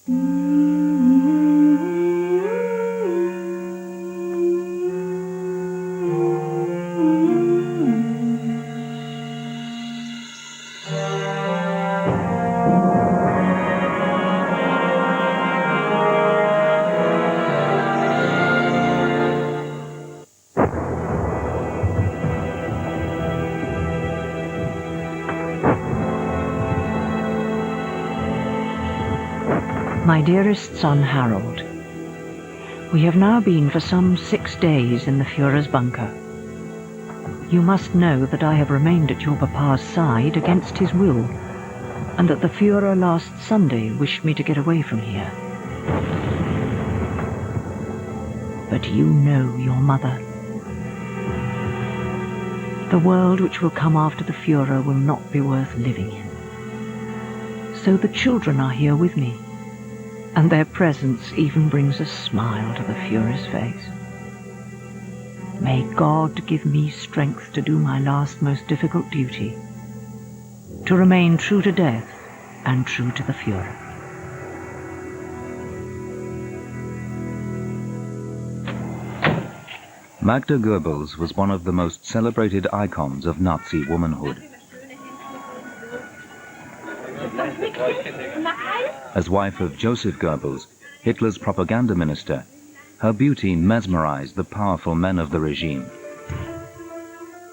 My dearest son Harold, we have now been for some 6 days in the Führer's bunker. You must know that I have remained at your papa's side against his will, and that the Führer last Sunday wished me to get away from here. But you know your mother. The world which will come after the Führer will not be worth living in. So the children are here with me, and their presence even brings a smile to the Führer's face. May God give me strength to do my last most difficult duty, to remain true to death and true to the Führer. Magda Goebbels was one of the most celebrated icons of Nazi womanhood. As wife of Joseph Goebbels, Hitler's propaganda minister, her beauty mesmerized the powerful men of the regime,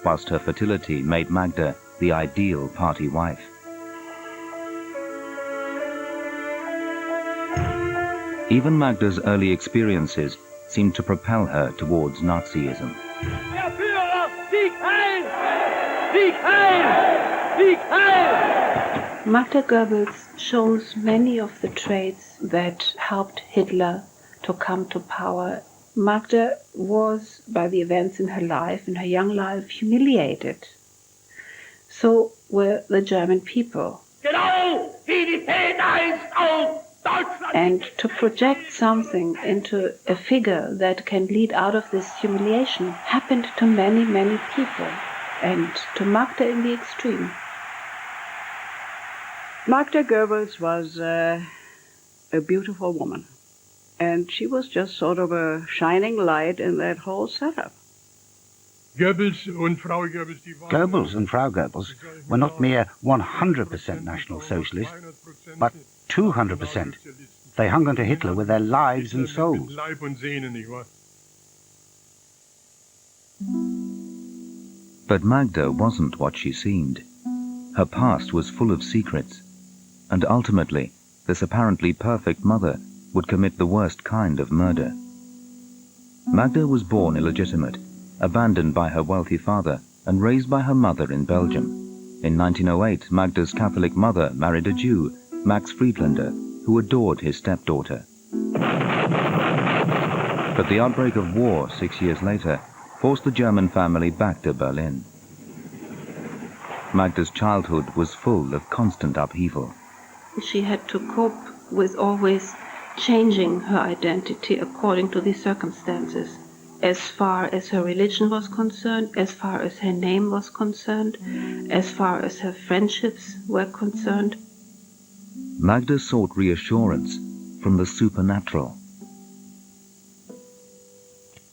whilst her fertility made Magda the ideal party wife. Even Magda's early experiences seemed to propel her towards Nazism. Magda Goebbels shows many of the traits that helped Hitler to come to power. Magda was, by the events in her life, in her young life, humiliated. So were the German people. And to project something into a figure that can lead out of this humiliation happened to many, many people, and to Magda in the extreme. Magda Goebbels was a beautiful woman, and she was just sort of a shining light in that whole setup. Goebbels and Frau Goebbels were not mere 100% National Socialists, but 200%. They hung onto Hitler with their lives and souls. But Magda wasn't what she seemed. Her past was full of secrets, and ultimately, this apparently perfect mother would commit the worst kind of murder. Magda was born illegitimate, abandoned by her wealthy father, and raised by her mother in Belgium. In 1908, Magda's Catholic mother married a Jew, Max Friedlander, who adored his stepdaughter. But the outbreak of war 6 years later forced the German family back to Berlin. Magda's childhood was full of constant upheaval. She had to cope with always changing her identity according to the circumstances, as far as her religion was concerned, as far as her name was concerned, as far as her friendships were concerned. Magda sought reassurance from the supernatural.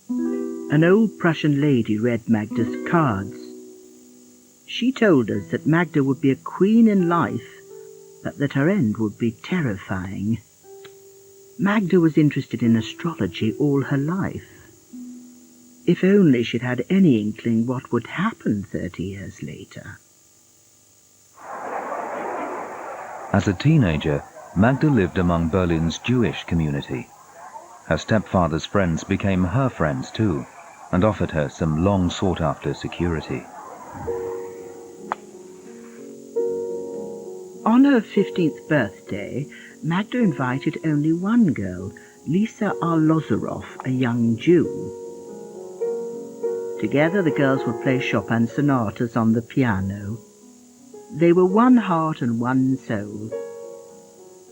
An old Prussian lady read Magda's cards. She told us that Magda would be a queen in life, but that her end would be terrifying. Magda was interested in astrology all her life. If only she'd had any inkling what would happen 30 years later. As a teenager, Magda lived among Berlin's Jewish community. Her stepfather's friends became her friends too, and offered her some long-sought-after security. On her 15th birthday, Magda invited only one girl, Lisa Arlozorov, a young Jew. Together the girls would play Chopin's sonatas on the piano. They were one heart and one soul.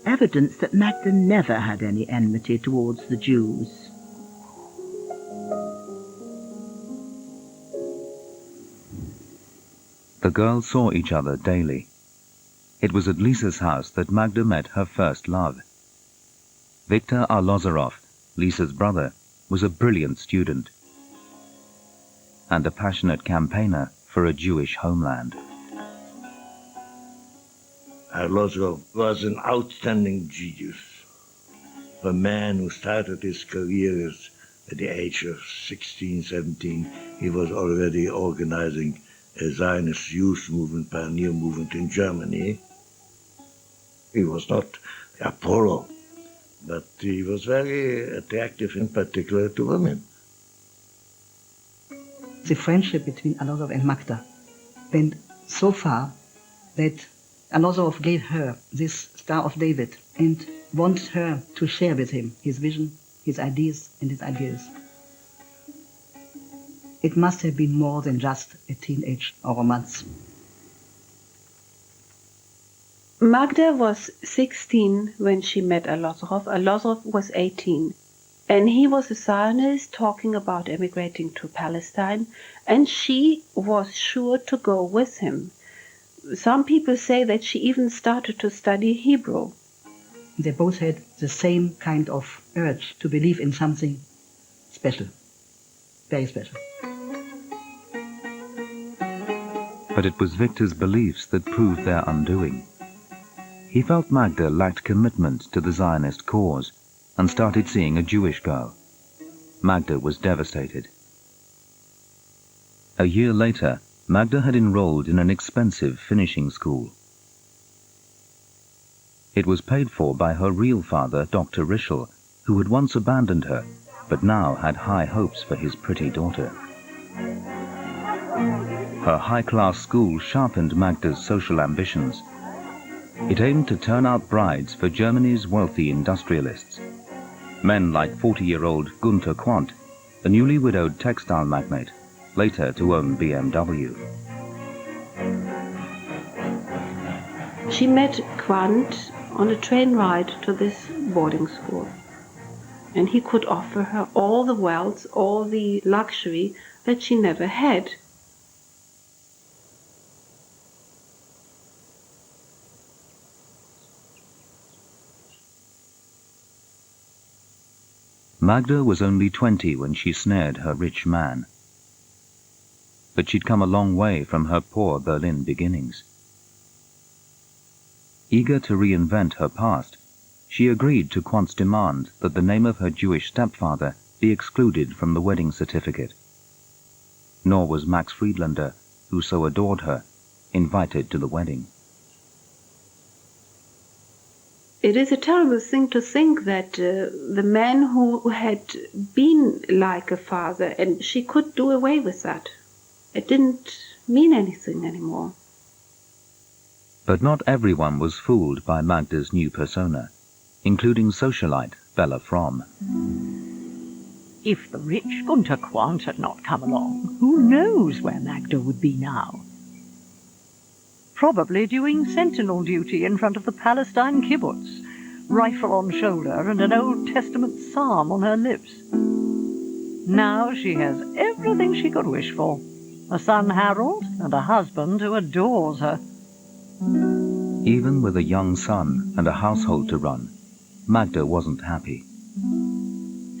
Evidence that Magda never had any enmity towards the Jews. The girls saw each other daily. It was at Lisa's house that Magda met her first love. Viktor Arlozorov, Lisa's brother, was a brilliant student and a passionate campaigner for a Jewish homeland. Arlozorov was an outstanding genius. A man who started his career at the age of 16, 17. He was already organizing a Zionist youth movement, pioneer movement in Germany. He was not Apollo, but he was very attractive, in particular to women. The friendship between Arlozorov and MAGDA went so far that Arlozorov gave her this Star of David and wanted her to share with him his vision, his ideas and his ideas. It must have been more than just a teenage romance. Magda was 16 when she met Arlozorov. Arlozorov was 18. And he was a Zionist talking about emigrating to Palestine, and she was sure to go with him. Some people say that she even started to study Hebrew. They both had the same kind of urge to believe in something special, very special. But it was Viktor's beliefs that proved their undoing. He felt Magda lacked commitment to the Zionist cause and started seeing a Jewish girl. Magda was devastated. A year later, Magda had enrolled in an expensive finishing school. It was paid for by her real father, Dr. Rischel, who had once abandoned her, but now had high hopes for his pretty daughter. Her high-class school sharpened Magda's social ambitions. It aimed to turn out brides for Germany's wealthy industrialists. Men like 40-year-old Gunter Quandt, a newly widowed textile magnate, later to own BMW. She met Quandt on a train ride to this boarding school. And he could offer her all the wealth, all the luxury that she never had. Magda was only 20 when she snared her rich man. But she'd come a long way from her poor Berlin beginnings. Eager to reinvent her past, she agreed to Quandt's demand that the name of her Jewish stepfather be excluded from the wedding certificate. Nor was Max Friedlander, who so adored her, invited to the wedding. It is a terrible thing to think that the man who had been like a father, and she could do away with that. It didn't mean anything anymore. But not everyone was fooled by Magda's new persona, including socialite Bella Fromm. If the rich Gunter Quandt had not come along, who knows where Magda would be now? Probably doing sentinel duty in front of the Palestine kibbutz, rifle on shoulder and an Old Testament psalm on her lips. Now she has everything she could wish for, a son Harold and a husband who adores her. Even with a young son and a household to run, Magda wasn't happy.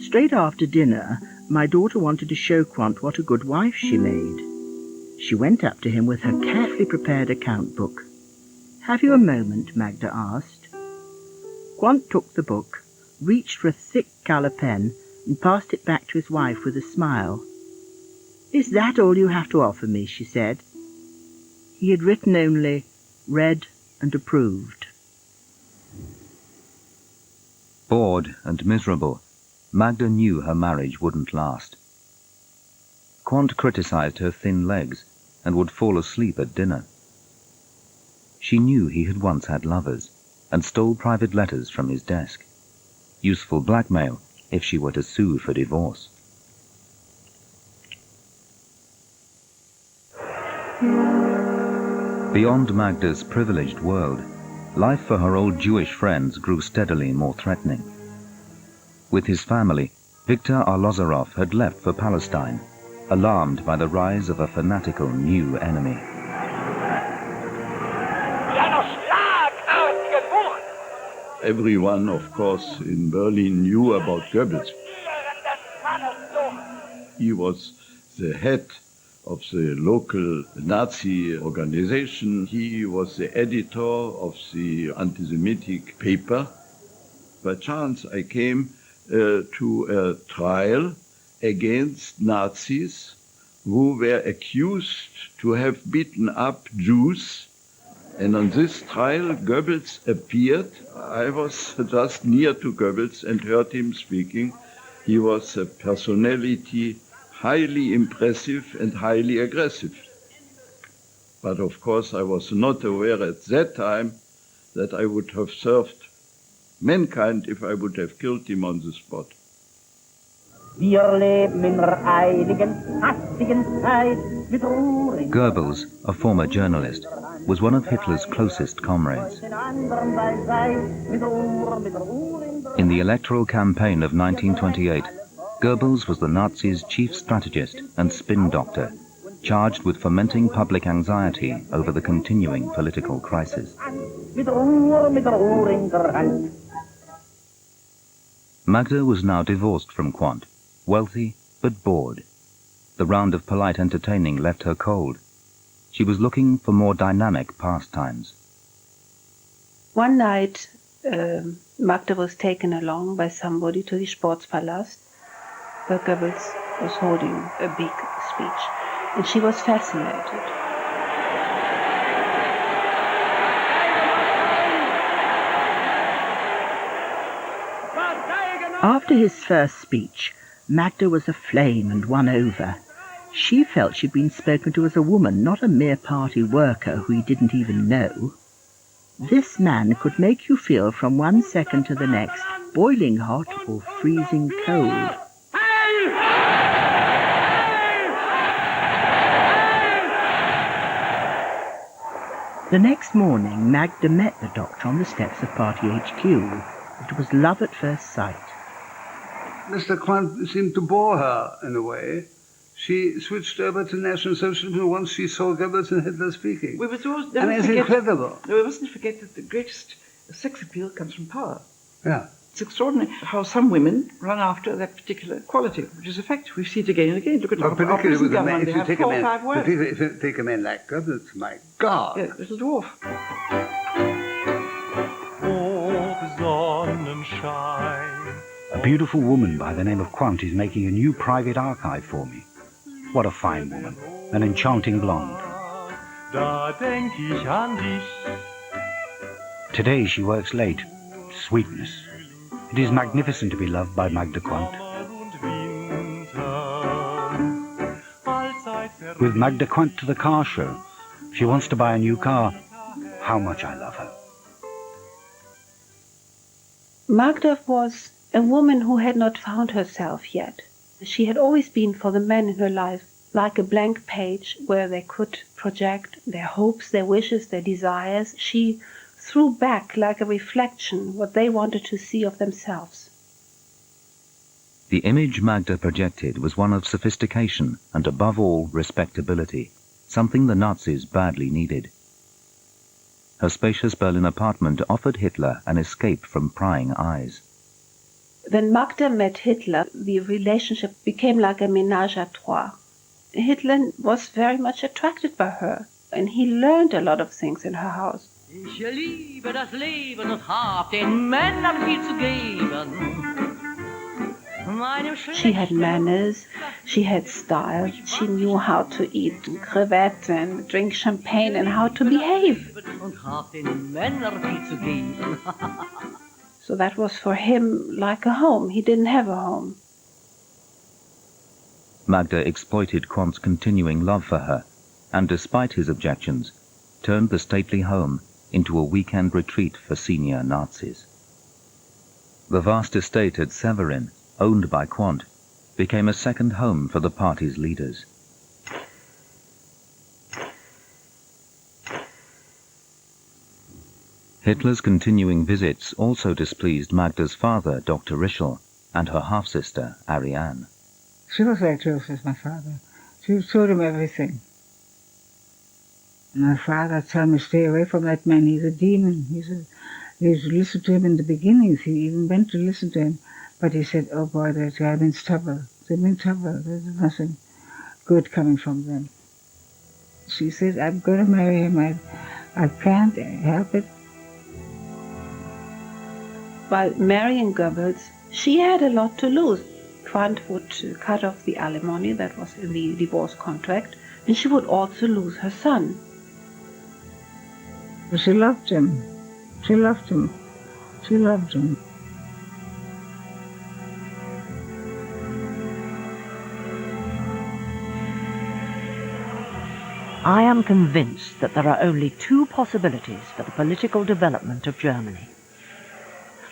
Straight after dinner, my daughter wanted to show Quandt what a good wife she made. She went up to him with her carefully prepared account book. "Have you a moment?" Magda asked. Quandt took the book, reached for a thick colour pen, and passed it back to his wife with a smile. "Is that all you have to offer me?" she said. He had written only, "Read and approved." Bored and miserable, Magda knew her marriage wouldn't last. Quandt criticized her thin legs and would fall asleep at dinner. She knew he had once had lovers and stole private letters from his desk. Useful blackmail if she were to sue for divorce. Beyond Magda's privileged world, life for her old Jewish friends grew steadily more threatening. With his family, Viktor Arlozorov had left for Palestine, alarmed by the rise of a fanatical new enemy. Everyone, of course, in Berlin knew about Goebbels. He was the head of the local Nazi organization. He was the editor of the anti-Semitic paper. By chance, I came to a trial against Nazis who were accused to have beaten up Jews. And on this trial, Goebbels appeared. I was just near to Goebbels and heard him speaking. He was a personality highly impressive and highly aggressive. But of course, I was not aware at that time that I would have served mankind if I would have killed him on the spot. Goebbels, a former journalist, was one of Hitler's closest comrades. In the electoral campaign of 1928, Goebbels was the Nazis' chief strategist and spin doctor, charged with fomenting public anxiety over the continuing political crisis. Magda was now divorced from Quandt, wealthy but bored. The round of polite entertaining left her cold. She was looking for more dynamic pastimes. One night, Magda was taken along by somebody to the Sportspalast, where Goebbels was holding a big speech, and she was fascinated. After his first speech, Magda was aflame and won over. She felt she'd been spoken to as a woman, not a mere party worker who he didn't even know. This man could make you feel from one second to the next boiling hot or freezing cold. The next morning, Magda met the doctor on the steps of Party HQ. It was love at first sight. Mr. Quandt seemed to bore her in a way. She switched over to National Socialism once she saw Goebbels and Hitler speaking. We must always it's incredible. We mustn't forget that the greatest sex appeal comes from power. Yeah. It's extraordinary how some women run after that particular quality, which is a fact. We see it again and again. Look at our particularly with the men. They have 4 or 5 words. If you take a man like Goebbels, my God. Yeah, little dwarf. A beautiful woman by the name of Quandt is making a new private archive for me. What a fine woman, an enchanting blonde. Today she works late. Sweetness. It is magnificent to be loved by Magda Quandt. With Magda Quandt to the car show. She wants to buy a new car. How much I love her. Magda was a woman who had not found herself yet. She had always been for the men in her life like a blank page where they could project their hopes, their wishes, their desires. She threw back like a reflection what they wanted to see of themselves. The image Magda projected was one of sophistication and, above all, respectability, something the Nazis badly needed. Her spacious Berlin apartment offered Hitler an escape from prying eyes. When Magda met Hitler, the relationship became like a ménage à trois. Hitler was very much attracted by her, and he learned a lot of things in her house. Ich liebe das Leben und hab den Männern viel zu geben. She had manners, she had style, she knew how to eat crevettes and drink champagne and how to behave. So that was for him like a home. He didn't have a home. Magda exploited Quandt's continuing love for her, and despite his objections, turned the stately home into a weekend retreat for senior Nazis. The vast estate at Severin, owned by Quandt, became a second home for the party's leaders. Hitler's continuing visits also displeased Magda's father, Dr. Rischel, and her half-sister, Ariane. She was very close with my father. She told him everything. My father told me, stay away from that man, he's a demon. We used to listen to him in the beginnings. He even went to listen to him. But he said, oh boy, that guy means trouble. They mean trouble. There's nothing good coming from them. She said, I'm going to marry him. I can't help it. By marrying Goebbels, she had a lot to lose. Quandt would cut off the alimony that was in the divorce contract, and she would also lose her son. But she loved him. She loved him. She loved him. I am convinced that there are only two possibilities for the political development of Germany.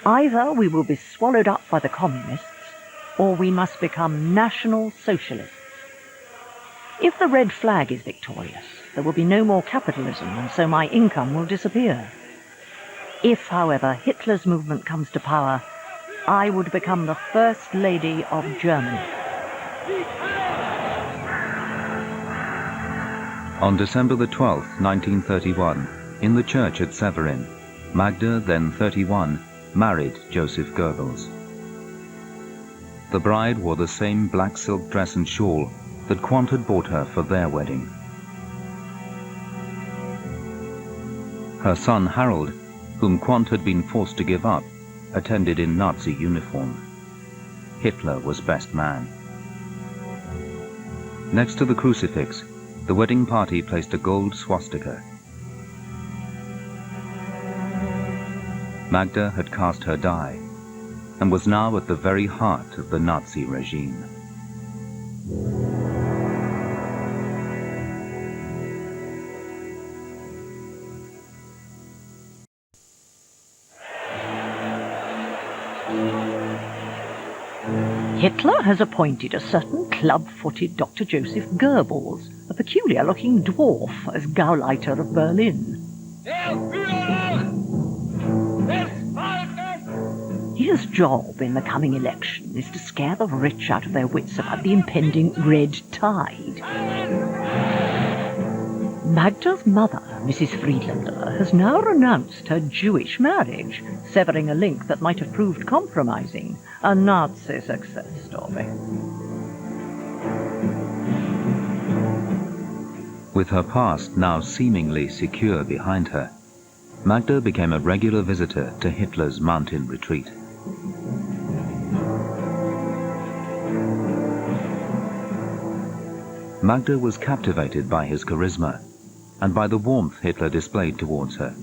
Either we will be swallowed up by the communists, or we must become National Socialists. If the red flag is victorious, there will be no more capitalism, and so my income will disappear. If, however, Hitler's movement comes to power, I would become the First Lady of Germany. On December the 12th, 1931, in the church at Severin, Magda, then 31, married Joseph Goebbels. The bride wore the same black silk dress and shawl that Quandt had bought her for their wedding. Her son Harold, whom Quandt had been forced to give up, attended in Nazi uniform. Hitler was best man. Next to the crucifix, the wedding party placed a gold swastika. Magda had cast her die and was now at the very heart of the Nazi regime. Hitler has appointed a certain club-footed Dr. Joseph Goebbels, a peculiar-looking dwarf, as Gauleiter of Berlin. His job in the coming election is to scare the rich out of their wits about the impending red tide. Magda's mother, Mrs. Friedlander, has now renounced her Jewish marriage, severing a link that might have proved compromising, a Nazi success story. With her past now seemingly secure behind her, Magda became a regular visitor to Hitler's mountain retreat. Magda was captivated by his charisma and by the warmth Hitler displayed towards her.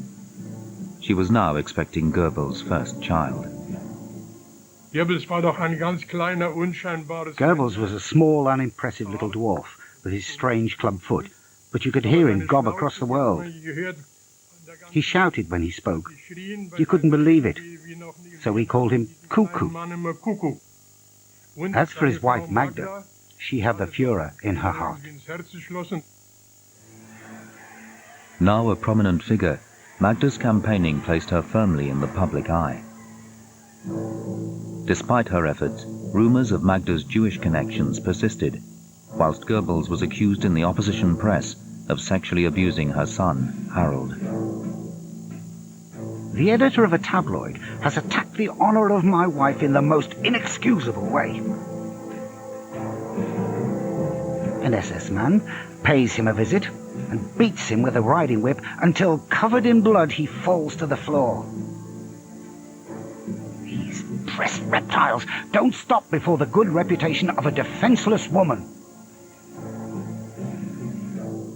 She was now expecting Goebbels' first child. Goebbels was a small, unimpressive little dwarf with his strange club foot, but you could hear him gob across the world. He shouted when he spoke. You couldn't believe it, so we called him Cuckoo. As for his wife Magda, she had the Führer in her heart. Now a prominent figure, Magda's campaigning placed her firmly in the public eye. Despite her efforts, rumors of Magda's Jewish connections persisted, whilst Goebbels was accused in the opposition press of sexually abusing her son, Harold. The editor of a tabloid has attacked the honor of my wife in the most inexcusable way. An SS man pays him a visit and beats him with a riding whip until, covered in blood, he falls to the floor. These press reptiles don't stop before the good reputation of a defenseless woman.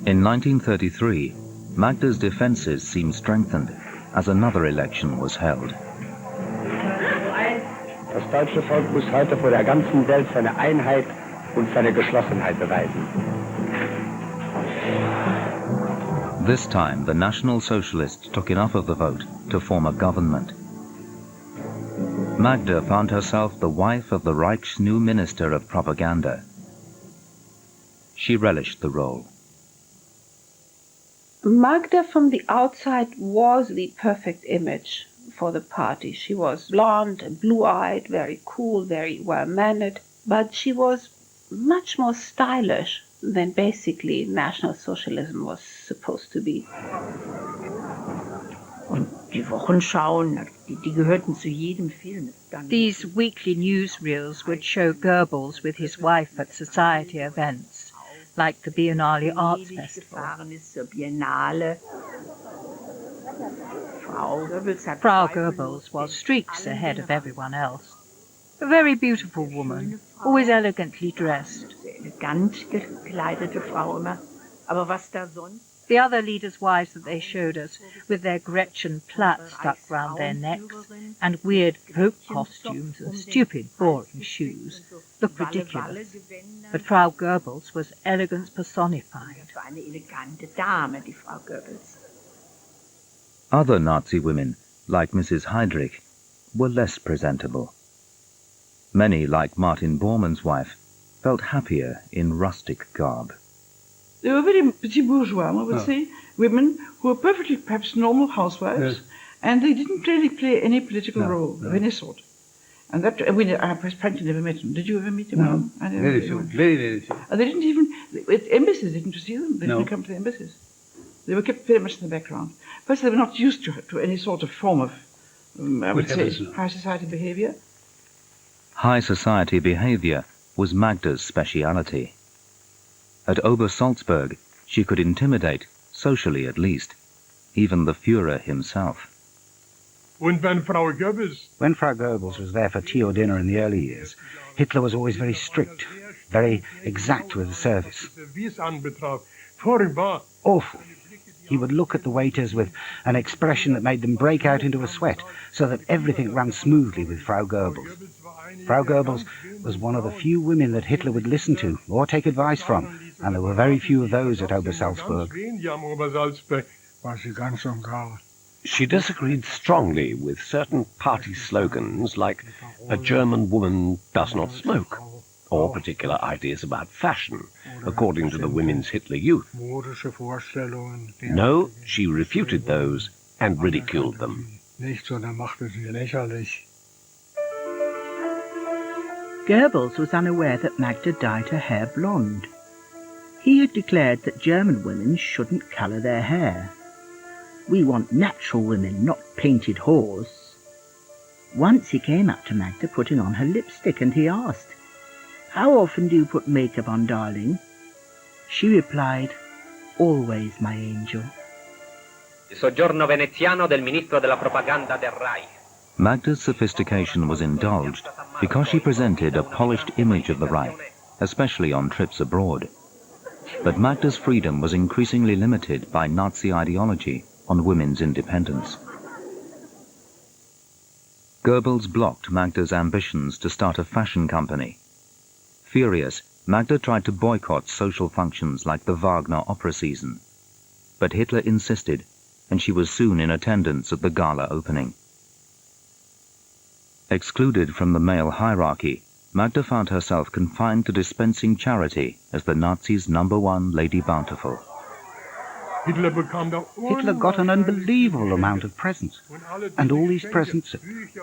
In 1933, Magda's defenses seemed strengthened as another election was held. Das deutsche Volk muss heute vor der ganzen Welt seine Einheit und seine Geschlossenheit beweisen. This time, the National Socialists took enough of the vote to form a government. Magda found herself the wife of the Reich's new Minister of Propaganda. She relished the role. Magda from the outside was the perfect image for the party. She was blonde and blue-eyed, very cool, very well-mannered, but she was much more stylish than basically National Socialism was supposed to be. Und Die Wochenschauen, die gehörten zu jedem Film. These weekly newsreels would show Goebbels with his wife at society events, like the Biennale Arts Festival. Frau Goebbels was streaks ahead of everyone else. A very beautiful woman, always elegantly dressed. The other leaders' wives that they showed us, with their Gretchen plaits stuck round their necks, and weird folk costumes and stupid, boring shoes, looked ridiculous. But Frau Goebbels was elegance personified. Other Nazi women, like Mrs. Heydrich, were less presentable. Many, like Martin Bormann's wife, felt happier in rustic garb. They were very petit bourgeois, I would say, women who were perfectly perhaps normal housewives, and they didn't really play any political role of any sort. And that, I mean, I practically never met them. Did you ever meet them? No, very few, very few. They didn't even, at embassies, didn't you see them? They didn't come to the embassies. They were kept very much in the background. First, they were not used to any sort of form of, I would say, high society behavior. High society behavior was Magda's speciality. At Obersalzberg, she could intimidate, socially at least, even the Führer himself. When Frau Goebbels was there for tea or dinner in the early years, Hitler was always very strict, very exact with the service. Awful. He would look at the waiters with an expression that made them break out into a sweat, so that everything ran smoothly with Frau Goebbels. Frau Goebbels was one of the few women that Hitler would listen to or take advice from, and there were very few of those at Obersalzberg. She disagreed strongly with certain party slogans like "a German woman does not smoke," or particular ideas about fashion, according to the Women's Hitler Youth. No, she refuted those and ridiculed them. Goebbels was unaware that Magda dyed her hair blonde. He had declared that German women shouldn't colour their hair. We want natural women, not painted whores. Once he came up to Magda putting on her lipstick and he asked, "How often do you put makeup on, darling?" She replied, "Always, my angel." Il soggiorno veneziano del ministro della propaganda del Reich. Magda's sophistication was indulged because she presented a polished image of the Reich, especially on trips abroad. But Magda's freedom was increasingly limited by Nazi ideology on women's independence. Goebbels blocked Magda's ambitions to start a fashion company. Furious, Magda tried to boycott social functions like the Wagner opera season. But Hitler insisted, and she was soon in attendance at the gala opening. Excluded from the male hierarchy, Magda found herself confined to dispensing charity as the Nazis' #1 Lady Bountiful. Hitler got an unbelievable amount of presents, and all these presents,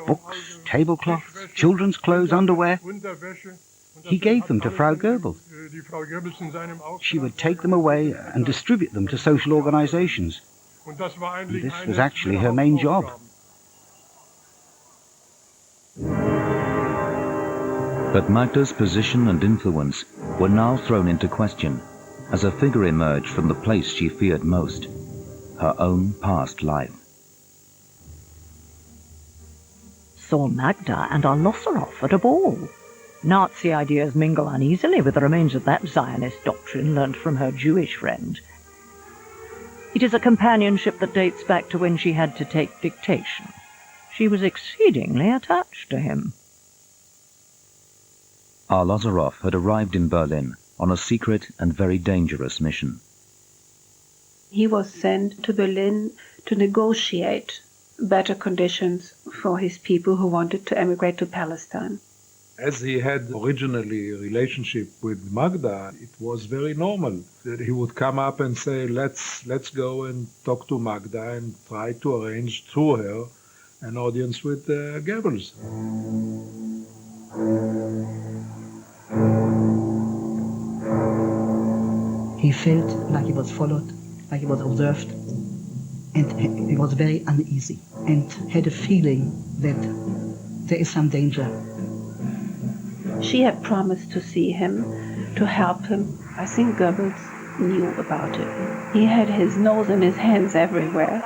books, tablecloths, children's clothes, underwear, he gave them to Frau Goebbels. She would take them away and distribute them to social organizations. This was actually her main job. But Magda's position and influence were now thrown into question as a figure emerged from the place she feared most, her own past life. Saw Magda and our Losseroff at a ball. Nazi ideas mingle uneasily with the remains of that Zionist doctrine learnt from her Jewish friend. It is a companionship that dates back to when she had to take dictation. She was exceedingly attached to him. Arlosoroff had arrived in Berlin on a secret and very dangerous mission. He was sent to Berlin to negotiate better conditions for his people who wanted to emigrate to Palestine. As he had originally a relationship with Magda, it was very normal that he would come up and say, let's go and talk to Magda and try to arrange through her an audience with Goebbels. He felt like he was followed, like he was observed, and he was very uneasy. and had a feeling that there is some danger. She had promised to see him, to help him. I think Goebbels knew about it. He had his nose and his hands everywhere.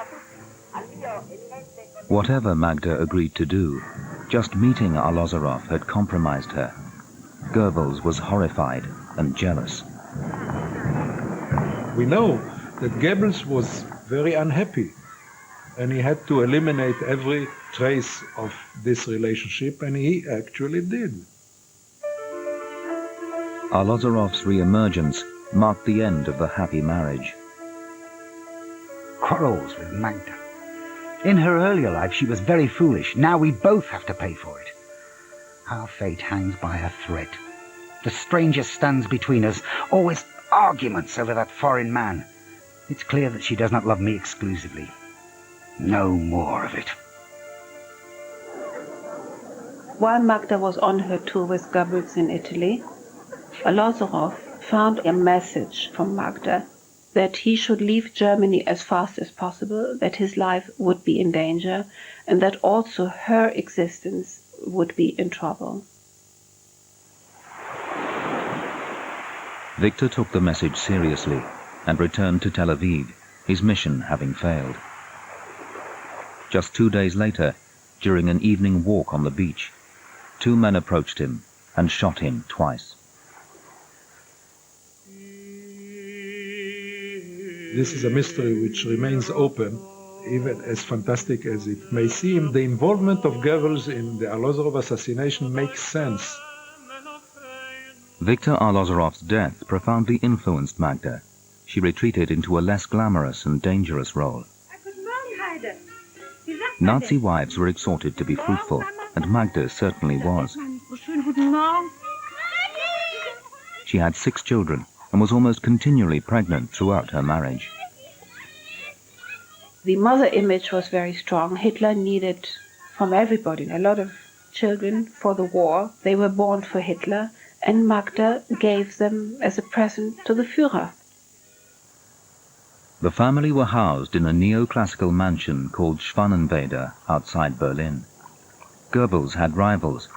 Whatever Magda agreed to do, just meeting Arlosoroff had compromised her. Goebbels was horrified and jealous. We know that Goebbels was very unhappy, and he had to eliminate every trace of this relationship, and he actually did. Arlosoroff's re-emergence marked the end of the happy marriage. Quarrels with Magda. In her earlier life, she was very foolish. Now we both have to pay for it. Our fate hangs by a thread. The stranger stands between us, always arguments over that foreign man. It's clear that she does not love me exclusively. No more of it. While Magda was on her tour with Goebbels in Italy, Arlosoroff found a message from Magda that he should leave Germany as fast as possible, that his life would be in danger, and that also her existence would be in trouble. Victor took the message seriously and returned to Tel Aviv, his mission having failed. Just 2 days later, during an evening walk on the beach, 2 men approached him and shot him twice. This is a mystery which remains open, even as fantastic as it may seem. The involvement of Goebbels in the Arlosoroff assassination makes sense. Victor Arlosoroff's death profoundly influenced Magda. She retreated into a less glamorous and dangerous role. Nazi wives were exhorted to be fruitful, and Magda certainly was. She had 6 children and was almost continually pregnant throughout her marriage. The mother image was very strong. Hitler needed from everybody a lot of children for the war. They were born for Hitler, and Magda gave them as a present to the Führer. The family were housed in a neoclassical mansion called Schwanenweder outside Berlin. Goebbels had rivals.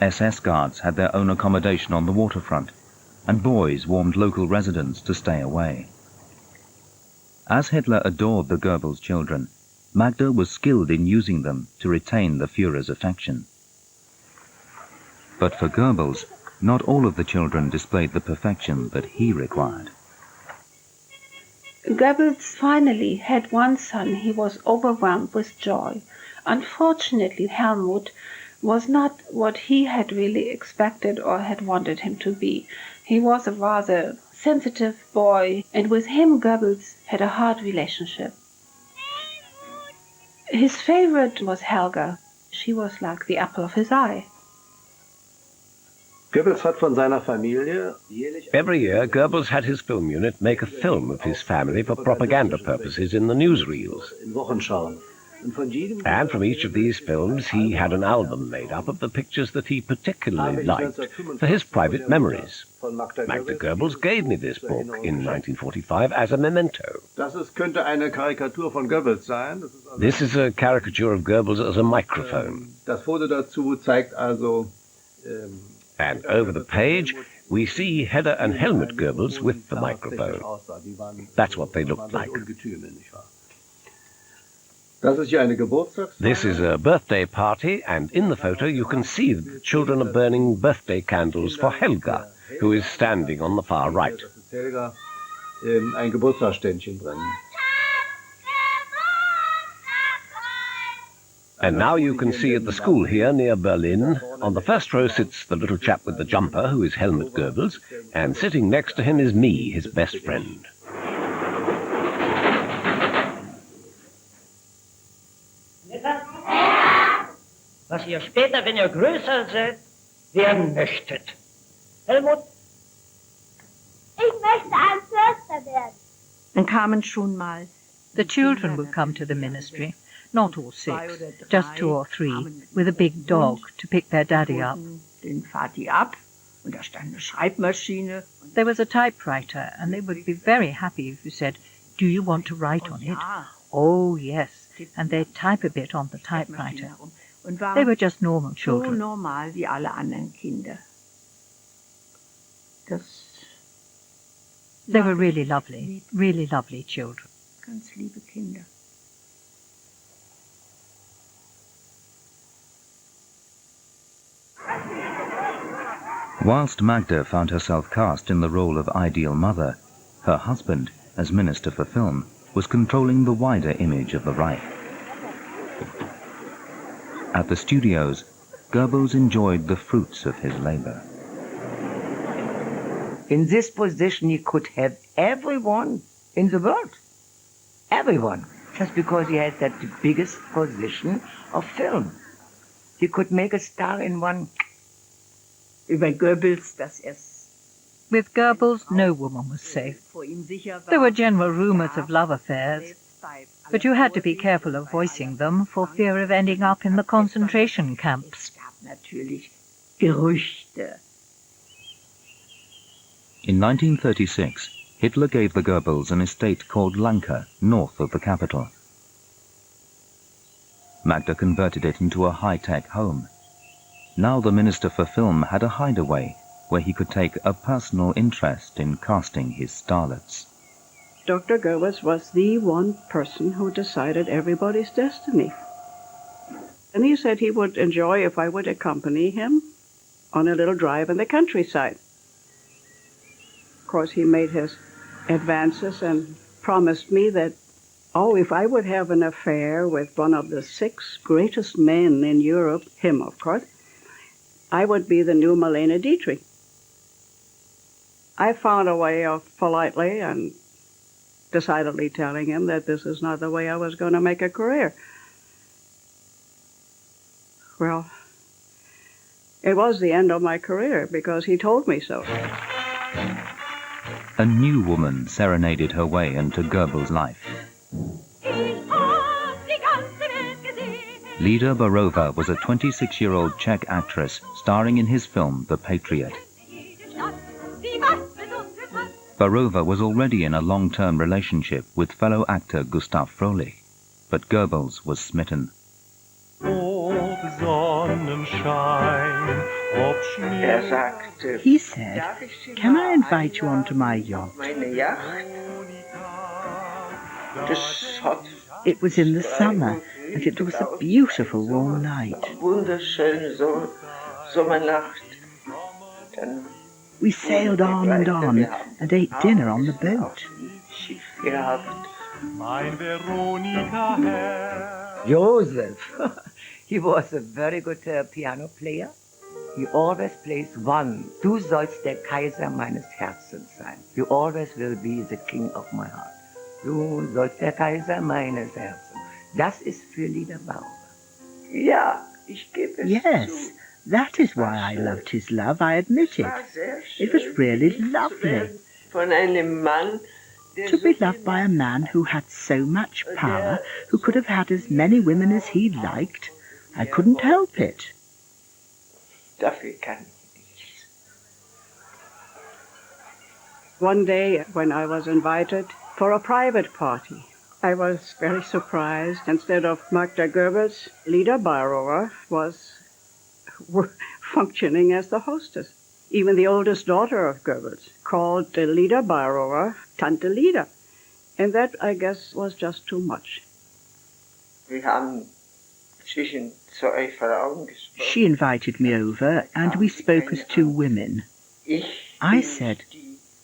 SS guards had their own accommodation on the waterfront, and boys warned local residents to stay away. As Hitler adored the Goebbels children, Magda was skilled in using them to retain the Führer's affection. But for Goebbels, not all of the children displayed the perfection that he required. Goebbels finally had one son. He was overwhelmed with joy. Unfortunately, Helmut was not what he had really expected or had wanted him to be. He was a rather sensitive boy, and with him Goebbels had a hard relationship. His favorite was Helga. She was like the apple of his eye. Every year, Goebbels had his film unit make a film of his family for propaganda purposes in the newsreels. And from each of these films, he had an album made up of the pictures that he particularly liked for his private memories. Magda Goebbels gave me this book in 1945 as a memento. This is a caricature of Goebbels as a microphone. And over the page, we see Hedda and Helmut Goebbels with the microphone. That's what they looked like. This is a birthday party, and in the photo you can see that the children are burning birthday candles for Helga, who is standing on the far right. And now you can see at the school here near Berlin, on the first row sits the little chap with the jumper, who is Helmut Goebbels, and sitting next to him is me, his best friend. Was ihr später, wenn ihr größer seid, werden möchtet. Helmut? Ich möchte ein Förster werden. Dann kamen schon mal. The children would come to the ministry, not all 6, just 2 or 3, with a big dog to pick their daddy up. There was a typewriter, and they would be very happy if you said, "Do you want to write on it?" "Oh, yes." and they'd type a bit on the typewriter. They were just normal children. So normal wie alle anderen Kinder. They were really lovely children. Ganz liebe Kinder. Whilst Magda found herself cast in the role of ideal mother, her husband, as Minister for Film, was controlling the wider image of the Reich. At the studios, Goebbels enjoyed the fruits of his labor. In this position he could have everyone in the world. Everyone. Just because he had that biggest position of film. He could make a star in one. Über Goebbels, With Goebbels, no woman was safe. There were general rumors of love affairs, but you had to be careful of voicing them for fear of ending up in the concentration camps. Natürlich Gerüchte. In 1936, Hitler gave the Goebbels an estate called Lanka, north of the capital. Magda converted it into a high-tech home. Now the Minister for Film had a hideaway where he could take a personal interest in casting his starlets. Dr. Goebbels was the one person who decided everybody's destiny. And he said he would enjoy if I would accompany him on a little drive in the countryside. Of course, he made his advances and promised me that, if I would have an affair with one of the 6 greatest men in Europe, him, of course, I would be the new Marlene Dietrich. I found a way of politely and decidedly telling him that this is not the way I was going to make a career. Well, it was the end of my career because he told me so. A new woman serenaded her way into Goebbels' life. Lida Baarova was a 26-year-old Czech actress starring in his film The Patriot. Baarova was already in a long-term relationship with fellow actor Gustav Fröhlich, but Goebbels was smitten. He said, "Can I invite you onto my yacht?" It was in the summer, and it was a beautiful warm night. We sailed on and ate dinner on the boat. Joseph, he was a very good piano player. He always plays one. Du sollst der Kaiser meines Herzens sein. You always will be the king of my heart. Du sollst der Kaiser meines Herzens. Das ist für Lida Baarova. Ja, ich gebe es Yes, zu. that is why I loved his love, I admit it. It was really lovely. Von einem Mann, To be loved by a man who had so much power, who could have had as many women as he liked, I couldn't help it. Dafür kann ich nichts. One day when I was invited for a private party, I was very surprised. Instead of Magda Goebbels, Lida Baarova was functioning as the hostess. Even the oldest daughter of Goebbels called Lida Baarova Tante Lida. And that, I guess, was just too much. Wir haben zwischen 2 Frauen gesprochen. She invited me over, and we spoke as 2 women. I said,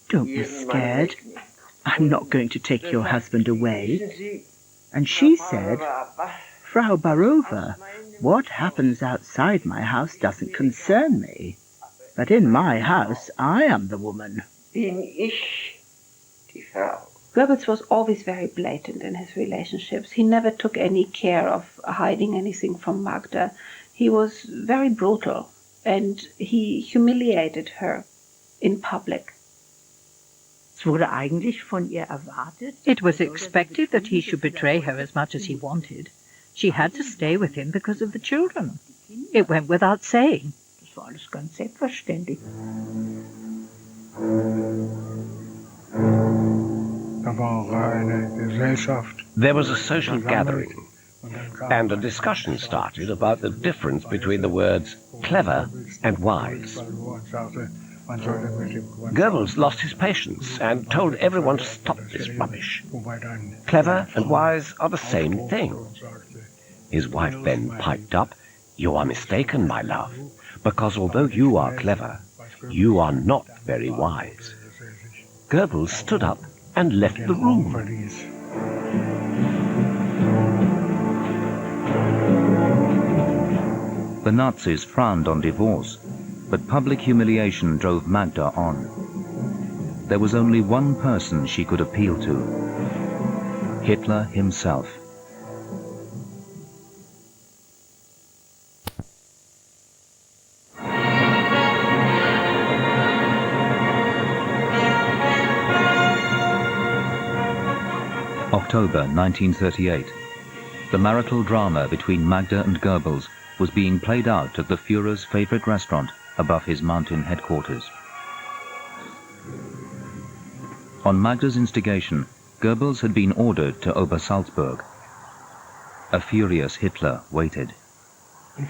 "Don't be scared. I'm not going to take your husband away." And she said, "Frau Baarova, what happens outside my house doesn't concern me. But in my house, I am the woman." Bin ich die Frau. Goebbels was always very blatant in his relationships. He never took any care of hiding anything from Magda. He was very brutal, and he humiliated her in public. Es wurde eigentlich von ihr erwartet. It was expected that he should betray her as much as he wanted. She had to stay with him because of the children. It went without saying. Das war alles ganz selbstverständlich. There was a social gathering, And a discussion started about the difference between the words clever and wise. Goebbels lost his patience and told everyone to stop this rubbish. Clever and wise are the same thing. His wife then piped up, "You are mistaken, my love, because although you are clever, you are not very wise." Goebbels stood up and left the room. The Nazis frowned on divorce, but public humiliation drove Magda on. There was only one person she could appeal to: Hitler himself. October 1938. The marital drama between Magda and Goebbels was being played out at the Führer's favorite restaurant above his mountain headquarters. On Magda's instigation, Goebbels had been ordered to Obersalzberg. A furious Hitler waited. The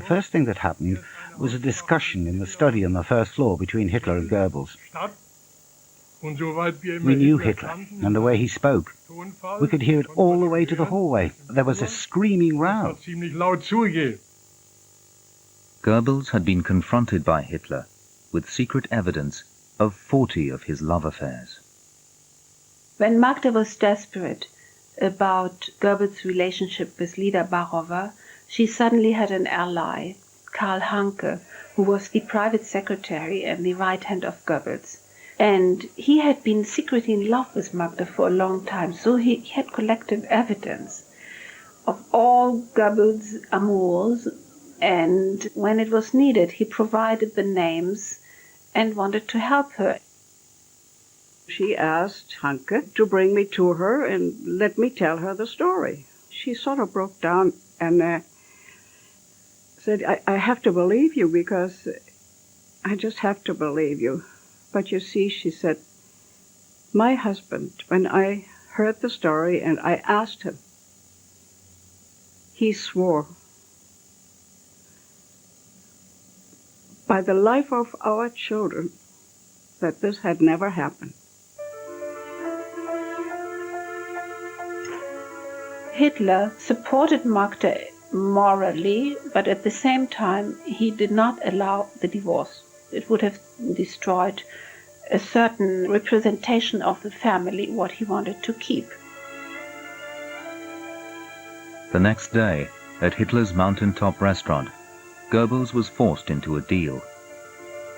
first thing that happened was a discussion in the study on the first floor between Hitler and Goebbels. We knew Hitler and the way he spoke. We could hear it all the way to the hallway. There was a screaming row. Goebbels had been confronted by Hitler with secret evidence of 40 of his love affairs. When Magda was desperate about Goebbels' relationship with leader Baarova, she suddenly had an ally, Karl Hanke, who was the private secretary and the right hand of Goebbels. And he had been secretly in love with Magda for a long time, so he had collected evidence of all Goebbels' amours, and when it was needed, he provided the names and wanted to help her. She asked Hanke to bring me to her and let me tell her the story. She sort of broke down and said, I have to believe you because I just have to believe you. But you see, she said, my husband, when I heard the story and I asked him, he swore by the life of our children that this had never happened. Hitler supported Magda morally, but at the same time he did not allow the divorce. It would have destroyed a certain representation of the family, what he wanted to keep. The next day, at Hitler's mountaintop restaurant, Goebbels was forced into a deal.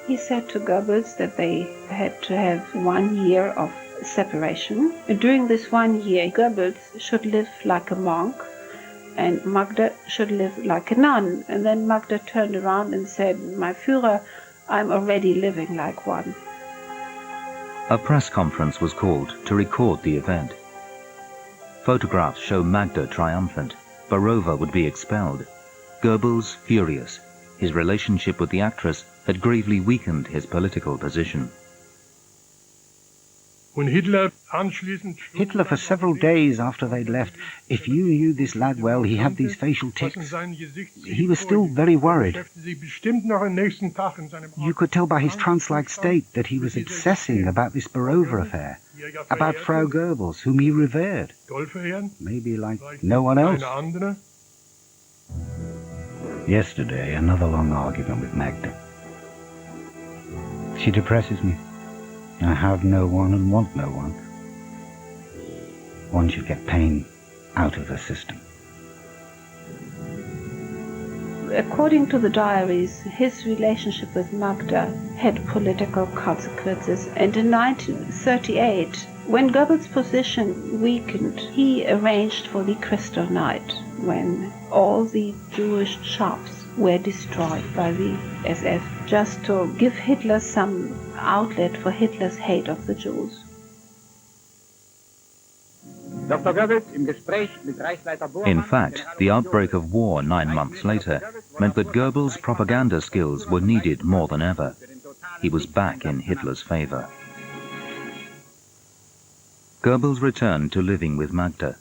He said to Goebbels that they had to have 1 year of separation. And during this 1 year, Goebbels should live like a monk and Magda should live like a nun. And then Magda turned around and said, my Führer, I'm already living like one. A press conference was called to record the event. Photographs show Magda triumphant. Baarova would be expelled. Goebbels furious. His relationship with the actress had gravely weakened his political position. Hitler, for several days after they'd left, if you knew this lad well, he had these facial tics. He was still very worried. You could tell by his trance-like state that he was obsessing about this Baarova affair, about Frau Goebbels, whom he revered, maybe like no one else. Yesterday, another long argument with Magda. She depresses me. I have no one and want no one. One should get pain out of the system. According to the diaries, his relationship with Magda had political consequences. And in 1938, when Goebbels' position weakened, he arranged for the Crystal Night, when all the Jewish shops were destroyed by the SF, just to give Hitler some outlet for Hitler's hate of the Jews. In fact, the outbreak of war 9 months later meant that Goebbels' propaganda skills were needed more than ever. He was back in Hitler's favor. Goebbels returned to living with Magda.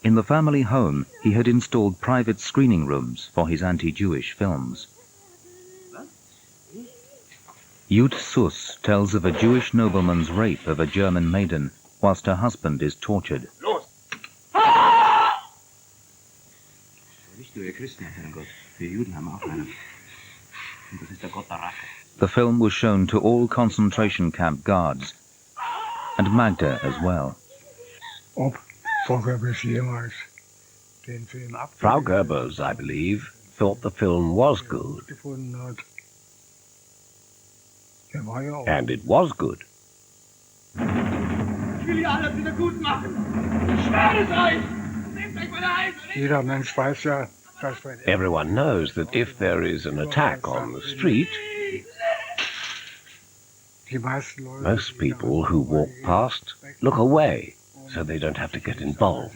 In the family home, he had installed private screening rooms for his anti-Jewish films. Jud Sus tells of a Jewish nobleman's rape of a German maiden whilst her husband is tortured. The film was shown to all concentration camp guards, and Magda as well. Frau Goebbels, I believe, thought the film was good. And it was good. Everyone knows that if there is an attack on the street, most people who walk past look away so they don't have to get involved.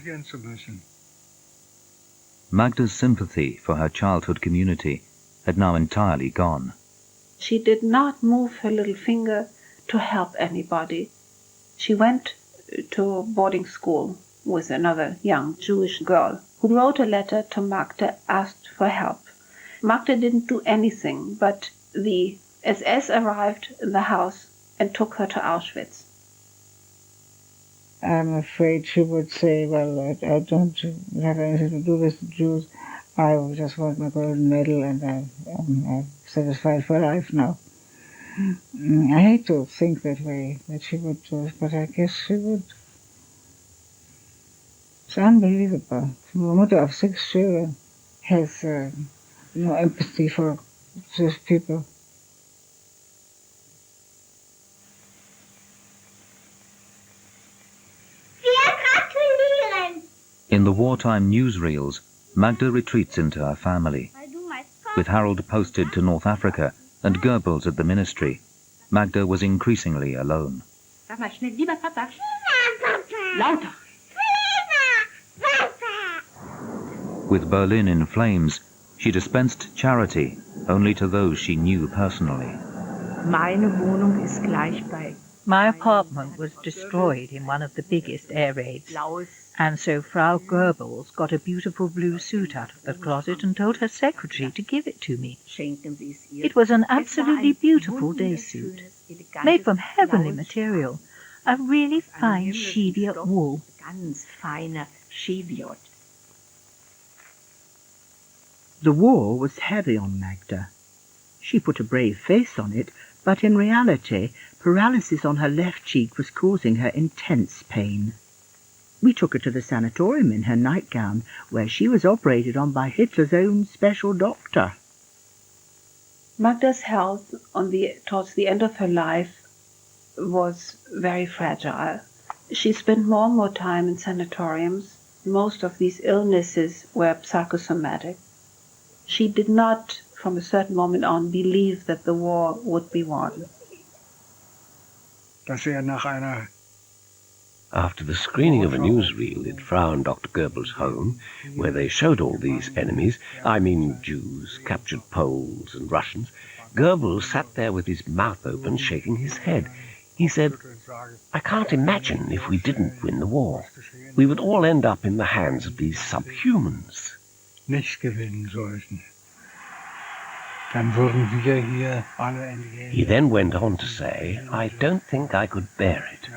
Magda's sympathy for her childhood community had now entirely gone. She did not move her little finger to help anybody. She went to boarding school with another young Jewish girl who wrote a letter to Magda, asked for help. Magda didn't do anything, but the SS arrived in the house and took her to Auschwitz. I'm afraid she would say, well, I don't have anything to do with the Jews. I just want my golden medal and I'm satisfied for life now. I hate to think that way, that she would do it, but I guess she would. It's unbelievable. A mother of 6 children has no empathy for these people. In the wartime newsreels, Magda retreats into her family. With Harold posted to North Africa and Goebbels at the ministry, Magda was increasingly alone. With Berlin in flames, she dispensed charity only to those she knew personally. My apartment was destroyed in one of the biggest air raids, and so Frau Goebbels got a beautiful blue suit out of the closet and told her secretary to give it to me. It was an absolutely beautiful day suit, made from heavenly material, a really fine Cheviot wool. The war was heavy on Magda. She put a brave face on it, but in reality, paralysis on her left cheek was causing her intense pain. We took her to the sanatorium in her nightgown, where she was operated on by Hitler's own special doctor. Magda's health towards the end of her life was very fragile. She spent more and more time in sanatoriums. Most of these illnesses were psychosomatic. She did not, from a certain moment on, believe that the war would be won. After the screening of a newsreel in Frau and Dr. Goebbels' home, where they showed all these enemies, I mean Jews, captured Poles and Russians, Goebbels sat there with his mouth open, shaking his head. He said, "I can't imagine if we didn't win the war. We would all end up in the hands of these subhumans." He then went on to say, "I don't think I could bear it.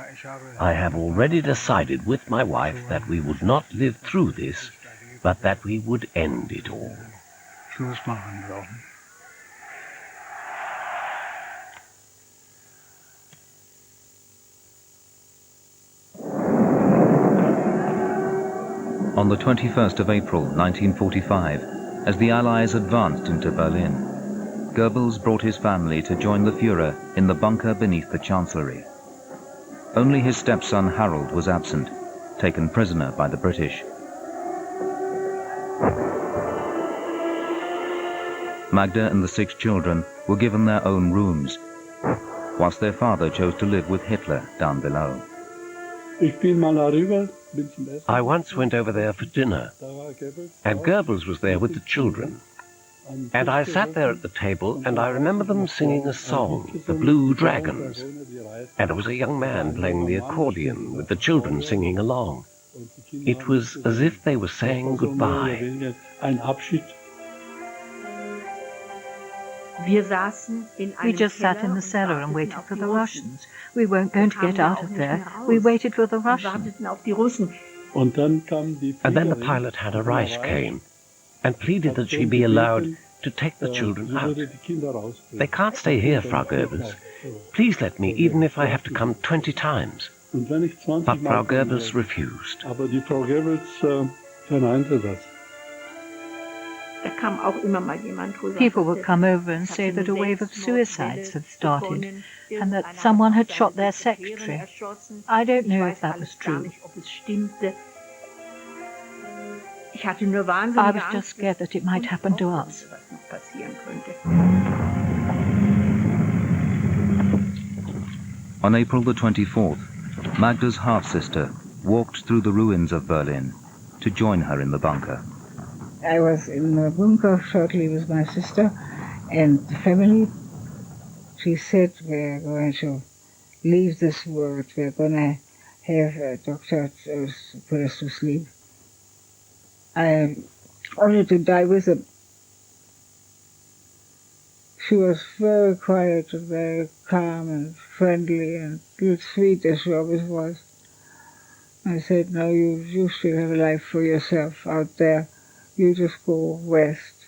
I have already decided with my wife that we would not live through this, but that we would end it all." On the 21st of April 1945, as the Allies advanced into Berlin, Goebbels brought his family to join the Führer in the bunker beneath the Chancellery. Only his stepson Harold was absent, taken prisoner by the British. Magda and the 6 children were given their own rooms, whilst their father chose to live with Hitler down below. I once went over there for dinner, and Goebbels was there with the children. And I sat there at the table, and I remember them singing a song, The Blue Dragons. And there was a young man playing the accordion with the children singing along. It was as if they were saying goodbye. We just sat in the cellar and waited for the Russians. We weren't going to get out of there. We waited for the Russians. And then the pilot had a Reich came and pleaded that she be allowed to take the children out. They can't stay here, Frau Goebbels. Please let me, even if I have to come 20 times. But Frau Goebbels refused. People would come over and say that a wave of suicides had started and that someone had shot their secretary. I don't know if that was true. I was just scared that it might happen to us. On April the 24th, Magda's half-sister walked through the ruins of Berlin to join her in the bunker. I was in the bunker shortly with my sister and the family. She said, we're going to leave this world. We're going to have a doctor to put us to sleep. I wanted to die with him. She was very quiet and very calm and friendly and sweet as she always was. I said, no, you still have a life for yourself out there. You just go west.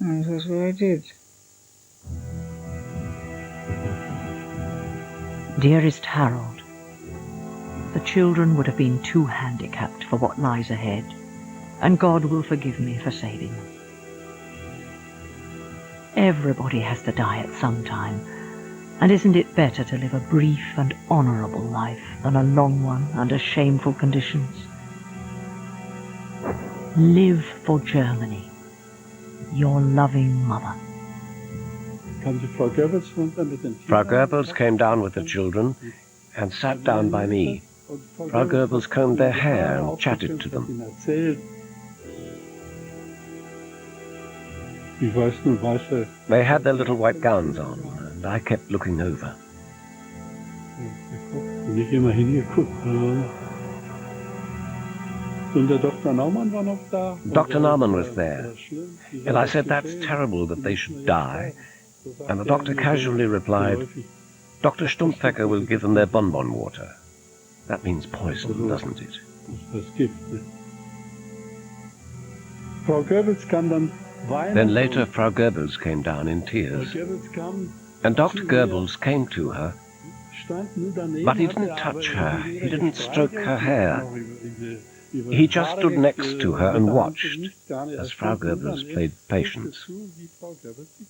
And that's what I did. Dearest Harold, the children would have been too handicapped for what lies ahead, and God will forgive me for saving them. Everybody has to die at some time, and isn't it better to live a brief and honourable life than a long one under shameful conditions? Live for Germany. Your loving mother. Frau Goebbels came down with the children and sat down by me. Frau Goebbels combed their hair and chatted to them. They had their little white gowns on, and I kept looking over. Dr. Naumann was there, and I said that's terrible that they should die, and the doctor casually replied, Dr. Stumpfecker will give them their bonbon water. That means poison, doesn't it? Then later Frau Goebbels came down in tears, and Dr. Goebbels came to her, but he didn't touch her, he didn't stroke her hair. He just stood next to her and watched as Frau Goebbels played patience.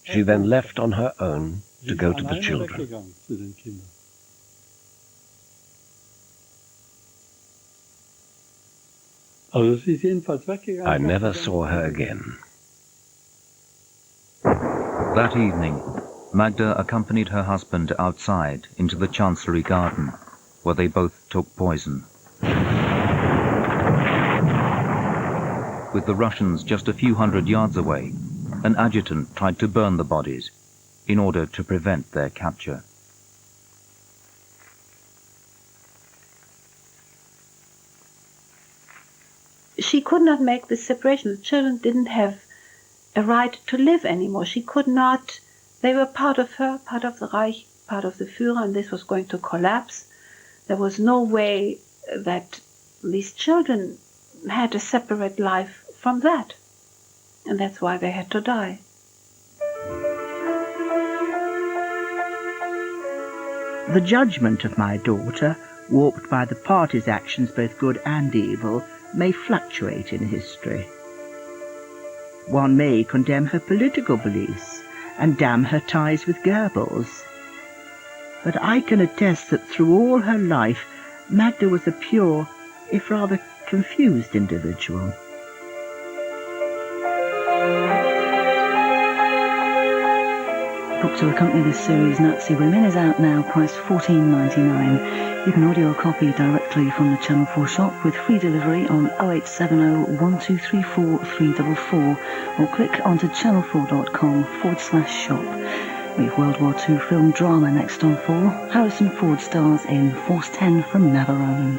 She then left on her own to go to the children. I never saw her again. That evening, Magda accompanied her husband outside into the Chancellery garden, where they both took poison. With the Russians just a few hundred yards away, an adjutant tried to burn the bodies in order to prevent their capture. She could not make this separation. The children didn't have a right to live anymore. She could not. They were part of her, part of the Reich, part of the Führer, and this was going to collapse. There was no way that these children had a separate life from that. And that's why they had to die. The judgment of my daughter, warped by the party's actions both good and evil, may fluctuate in history. One may condemn her political beliefs and damn her ties with Goebbels. But I can attest that through all her life, Magda was a pure, if rather confused individual. Book to accompany this series, Nazi Women, is out now, priced $14.99. You can audio a copy directly from the Channel 4 shop with free delivery on 0870 1234 344 or click onto channel4.com/shop. We have World War II film drama next on 4. Harrison Ford stars in Force 10 from Navarone.